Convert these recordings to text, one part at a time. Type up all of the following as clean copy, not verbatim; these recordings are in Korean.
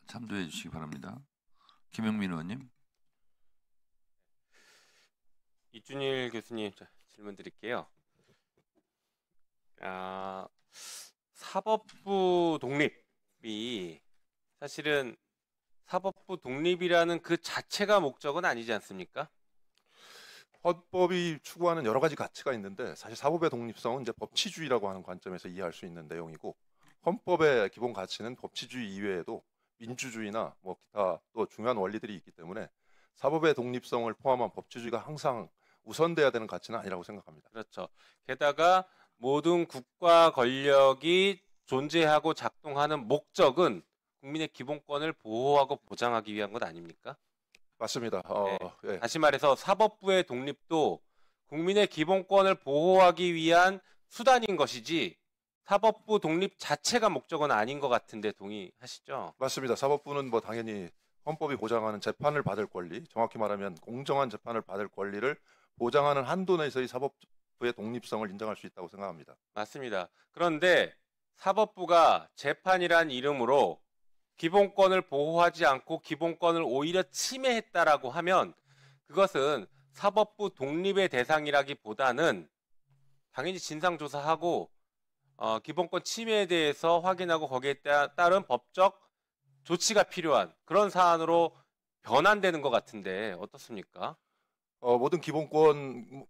참조해 주시기 바랍니다. 김영민 의원님. 이준일 교수님 질문 드릴게요. 사법부 독립이 사실은 사법부 독립이라는 그 자체가 목적은 아니지 않습니까? 헌법이 추구하는 여러 가지 가치가 있는데 사실 사법의 독립성은 이제 법치주의라고 하는 관점에서 이해할 수 있는 내용이고, 헌법의 기본 가치는 법치주의 이외에도 민주주의나 뭐 기타 또 중요한 원리들이 있기 때문에 사법의 독립성을 포함한 법치주의가 항상 우선돼야 되는 가치는 아니라고 생각합니다. 그렇죠. 게다가 모든 국가 권력이 존재하고 작동하는 목적은 국민의 기본권을 보호하고 보장하기 위한 것 아닙니까? 맞습니다. 예. 다시 말해서 사법부의 독립도 국민의 기본권을 보호하기 위한 수단인 것이지 사법부 독립 자체가 목적은 아닌 것 같은데 동의하시죠? 맞습니다. 사법부는 뭐 당연히 헌법이 보장하는 재판을 받을 권리, 정확히 말하면 공정한 재판을 받을 권리를 보장하는 한도 내에서의 사법부의 독립성을 인정할 수 있다고 생각합니다. 맞습니다. 그런데 사법부가 재판이란 이름으로 기본권을 보호하지 않고 기본권을 오히려 침해했다라고 하면 그것은 사법부 독립의 대상이라기보다는 당연히 진상조사하고 기본권 침해에 대해서 확인하고 거기에 따른 법적 조치가 필요한 그런 사안으로 변환되는 것 같은데 어떻습니까? 모든 기본권은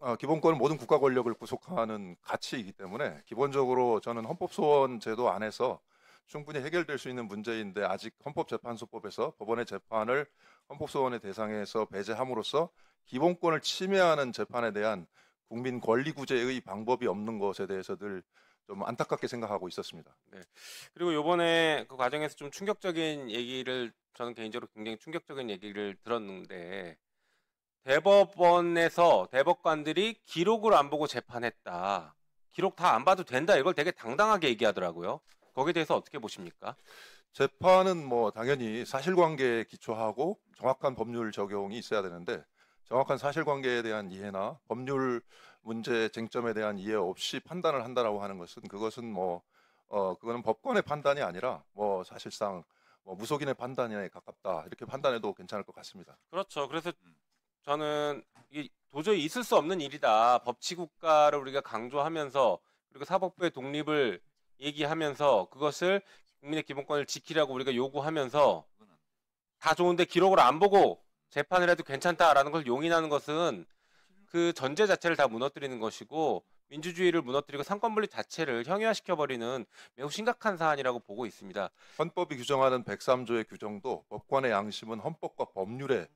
모든 국가 권력을 구속하는 가치이기 때문에 기본적으로 저는 헌법소원 제도 안에서 충분히 해결될 수 있는 문제인데, 아직 헌법재판소법에서 법원의 재판을 헌법소원의 대상에서 배제함으로써 기본권을 침해하는 재판에 대한 국민 권리 구제의 방법이 없는 것에 대해서 늘 좀 안타깝게 생각하고 있었습니다. 네. 그리고 요번에 그 과정에서 좀 충격적인 얘기를, 저는 개인적으로 굉장히 충격적인 얘기를 들었는데, 대법원에서 대법관들이 기록을 안 보고 재판했다. 기록 다 안 봐도 된다. 이걸 되게 당당하게 얘기하더라고요. 거기에 대해서 어떻게 보십니까? 재판은 뭐 당연히 사실관계에 기초하고 정확한 법률 적용이 있어야 되는데, 정확한 사실관계에 대한 이해나 법률 문제 쟁점에 대한 이해 없이 판단을 한다라고 하는 것은, 그것은 그거는 법관의 판단이 아니라 사실상 무속인의 판단에 가깝다, 이렇게 판단해도 괜찮을 것 같습니다. 그렇죠. 그래서 저는 이게 도저히 있을 수 없는 일이다. 법치국가를 우리가 강조하면서, 그리고 사법부의 독립을 얘기하면서 그것을 국민의 기본권을 지키라고 우리가 요구하면서 다 좋은데 기록을 안 보고 재판을 해도 괜찮다라는 걸 용인하는 것은 그 전제 자체를 다 무너뜨리는 것이고 민주주의를 무너뜨리고 상권분립 자체를 형이화시켜버리는 매우 심각한 사안이라고 보고 있습니다. 헌법이 규정하는 103조의 규정도 법관의 양심은 헌법과 법률에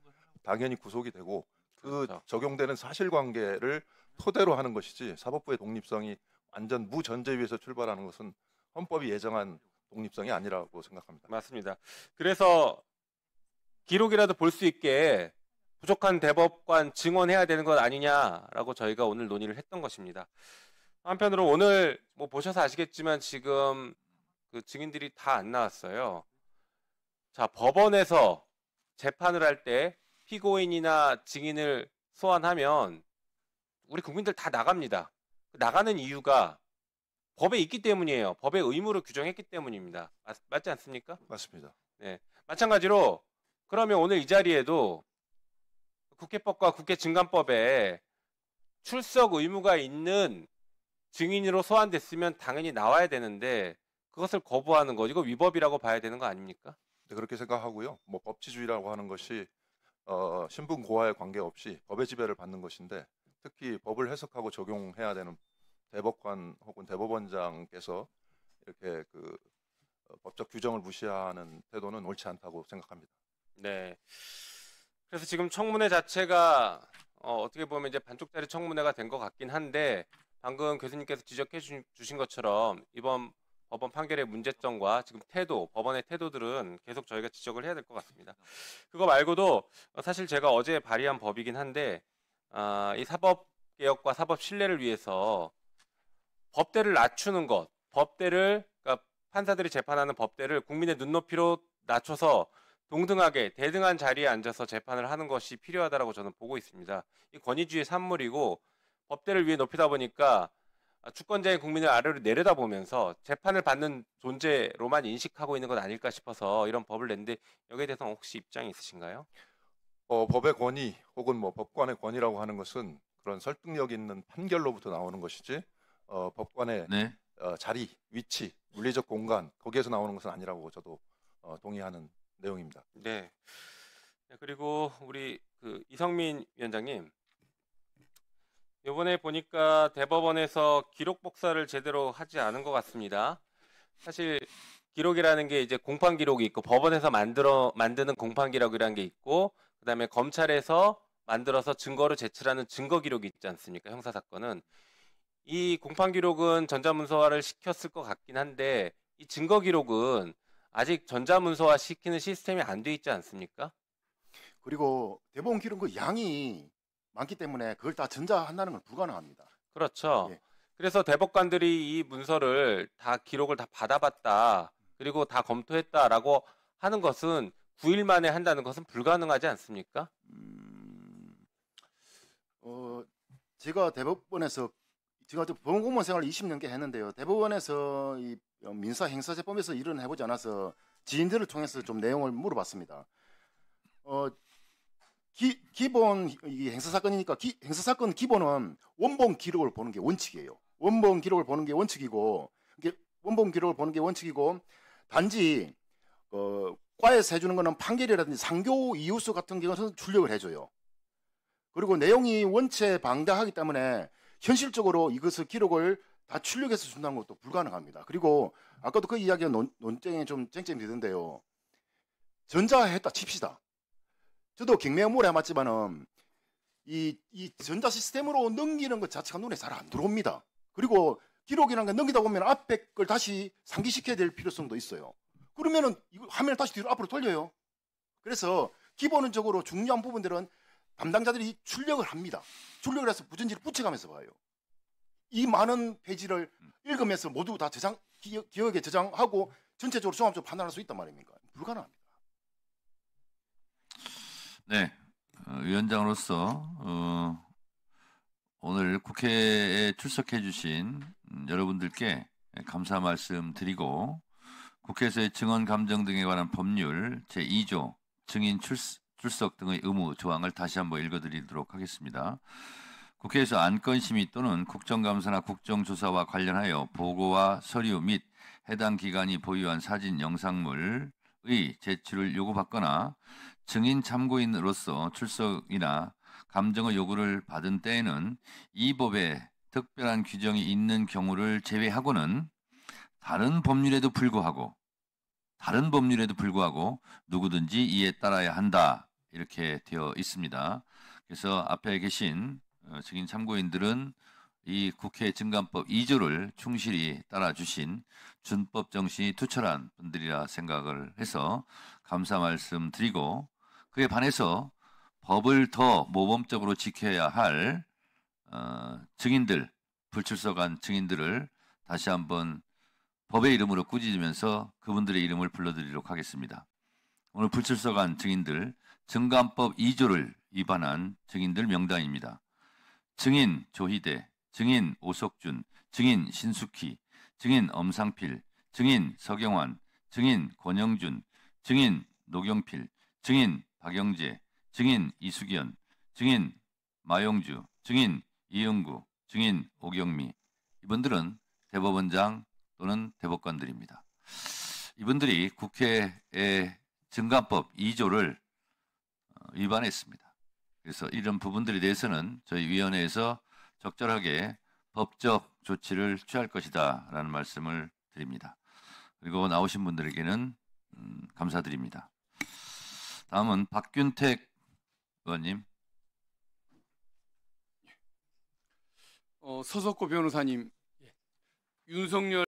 당연히 구속이 되고 그렇죠. 그 적용되는 사실관계를 토대로 하는 것이지, 사법부의 독립성이 완전 무전제 위에서 출발하는 것은 헌법이 예정한 독립성이 아니라고 생각합니다. 맞습니다. 그래서 기록이라도 볼 수 있게 부족한 대법관 증언해야 되는 것 아니냐라고 저희가 오늘 논의를 했던 것입니다. 한편으로 오늘 뭐 보셔서 아시겠지만 지금 그 증인들이 다 안 나왔어요. 자, 법원에서 재판을 할 때 피고인이나 증인을 소환하면 우리 국민들 다 나갑니다. 나가는 이유가 법에 있기 때문이에요. 법의 의무를 규정했기 때문입니다. 맞지 않습니까? 맞습니다. 네. 마찬가지로 그러면 오늘 이 자리에도 국회법과 국회증감법에 출석 의무가 있는 증인으로 소환됐으면 당연히 나와야 되는데 그것을 거부하는 거, 이거 위법이라고 봐야 되는 거 아닙니까? 네, 그렇게 생각하고요. 법치주의라고 하는 것이 신분 고하에 관계없이 법의 지배를 받는 것인데, 특히 법을 해석하고 적용해야 되는 대법관 혹은 대법원장께서 이렇게 법적 규정을 무시하는 태도는 옳지 않다고 생각합니다. 네. 그래서 지금 청문회 자체가 어떻게 보면 이제 반쪽짜리 청문회가 된 것 같긴 한데, 방금 교수님께서 지적해 주신 것처럼 이번 법원 판결의 문제점과 지금 태도, 법원의 태도들은 계속 저희가 지적을 해야 될 것 같습니다. 그거 말고도 사실 제가 어제 발의한 법이긴 한데, 이 사법개혁과 사법 신뢰를 위해서 법대를 낮추는 것, 그러니까 판사들이 재판하는 법대를 국민의 눈높이로 낮춰서 동등하게 대등한 자리에 앉아서 재판을 하는 것이 필요하다고 저는 보고 있습니다. 이 권위주의 산물이고 법대를 위해 높이다 보니까 주권자인 국민을 아래로 내려다보면서 재판을 받는 존재로만 인식하고 있는 것 아닐까 싶어서 이런 법을 냈는데 여기에 대해서 혹시 입장이 있으신가요? 법의 권위 혹은 뭐 법관의 권위라고 하는 것은 그런 설득력 있는 판결로부터 나오는 것이지 법관의 네. 자리, 위치, 물리적 공간 거기에서 나오는 것은 아니라고 저도 동의하는 내용입니다. 네. 네, 그리고 우리 그 이성민 위원장님, 이번에 보니까 대법원에서 기록 복사를 제대로 하지 않은 것 같습니다. 사실 기록이라는 게 이제 공판 기록이 있고 법원에서 만드는 공판 기록이라는 게 있고 그다음에 검찰에서 만들어서 증거로 제출하는 증거 기록이 있지 않습니까? 형사 사건은 이 공판 기록은 전자문서화를 시켰을 것 같긴 한데 이 증거 기록은 아직 전자문서화 시키는 시스템이 안 돼 있지 않습니까? 그리고 대법원 기록 그 양이 많기 때문에 그걸 다 전자한다는 건 불가능합니다. 그렇죠. 예. 그래서 대법관들이 이 문서를 다 기록을 다 받아봤다. 그리고 다 검토했다라고 하는 것은 9일 만에 한다는 것은 불가능하지 않습니까? 제가 대법원에서 제가 법원 공무원 생활을 20년께 했는데요. 대법원에서 이 민사 행사제법에서 일은 해보지 않아서 지인들을 통해서 좀 내용을 물어봤습니다. 기본 이 행사 사건이니까 행사 사건 기본은 원본 기록을 보는 게 원칙이에요. 원본 기록을 보는 게 원칙이고 원본 기록을 보는 게 원칙이고 단지 과에서 해주는 거는 판결이라든지 상교 이유서 같은 경우는 출력을 해줘요. 그리고 내용이 원체 방대하기 때문에 현실적으로 이것을 기록을 다 출력해서 준다는 것도 불가능합니다. 그리고 아까도 그 이야기가 논쟁에 좀 쟁점이 되던데요. 전자했다 칩시다. 저도 경매업무를 해봤지만은 이 전자 시스템으로 넘기는 것 자체가 눈에 잘 안 들어옵니다. 그리고 기록이라는 게 넘기다 보면 앞에 걸 다시 상기시켜야 될 필요성도 있어요. 그러면은 이거 화면을 다시 뒤로 앞으로 돌려요. 그래서 기본적으로 중요한 부분들은 담당자들이 출력을 합니다. 출력을 해서 부전지를 붙여가면서 봐요. 이 많은 페이지를 읽으면서 모두 다 기억에 저장하고 전체적으로 종합적으로 판단할 수 있단 말입니까? 불가능합니다. 네. 위원장으로서 오늘 국회에 출석해 주신 여러분들께 감사 말씀 드리고 국회에서의 증언 감정 등에 관한 법률 제2조 증인 출석 등의 의무 조항을 다시 한번 읽어드리도록 하겠습니다. 국회에서 안건심의 또는 국정감사나 국정조사와 관련하여 보고와 서류 및 해당 기관이 보유한 사진, 영상물의 제출을 요구받거나 증인 참고인으로서 출석이나 감정의 요구를 받은 때에는 이 법에 특별한 규정이 있는 경우를 제외하고는 다른 법률에도 불구하고 누구든지 이에 따라야 한다 이렇게 되어 있습니다. 그래서 앞에 계신 증인 참고인들은 이 국회 증감법 2조를 충실히 따라주신 준법 정신이 투철한 분들이라 생각을 해서 감사 말씀 드리고 그에 반해서 법을 더 모범적으로 지켜야 할 증인들, 불출석한 증인들을 다시 한번 법의 이름으로 꾸짖으면서 그분들의 이름을 불러드리도록 하겠습니다. 오늘 불출석한 증인들, 증감법 2조를 위반한 증인들 명단입니다. 증인 조희대, 증인 오석준, 증인 신숙희, 증인 엄상필, 증인 서경환, 증인 권영준, 증인 노경필, 증인 박영재, 증인 이수견, 증인 마용주, 증인 이영구, 증인 오경미. 이분들은 대법원장 또는 대법관들입니다. 이분들이 국회의 증감법 2조를 위반했습니다. 그래서 이런 부분들에 대해서는 저희 위원회에서 적절하게 법적 조치를 취할 것이다 라는 말씀을 드립니다. 그리고 나오신 분들에게는 감사드립니다. 다음은 박균택 의원님. 서석구 변호사님, 윤석열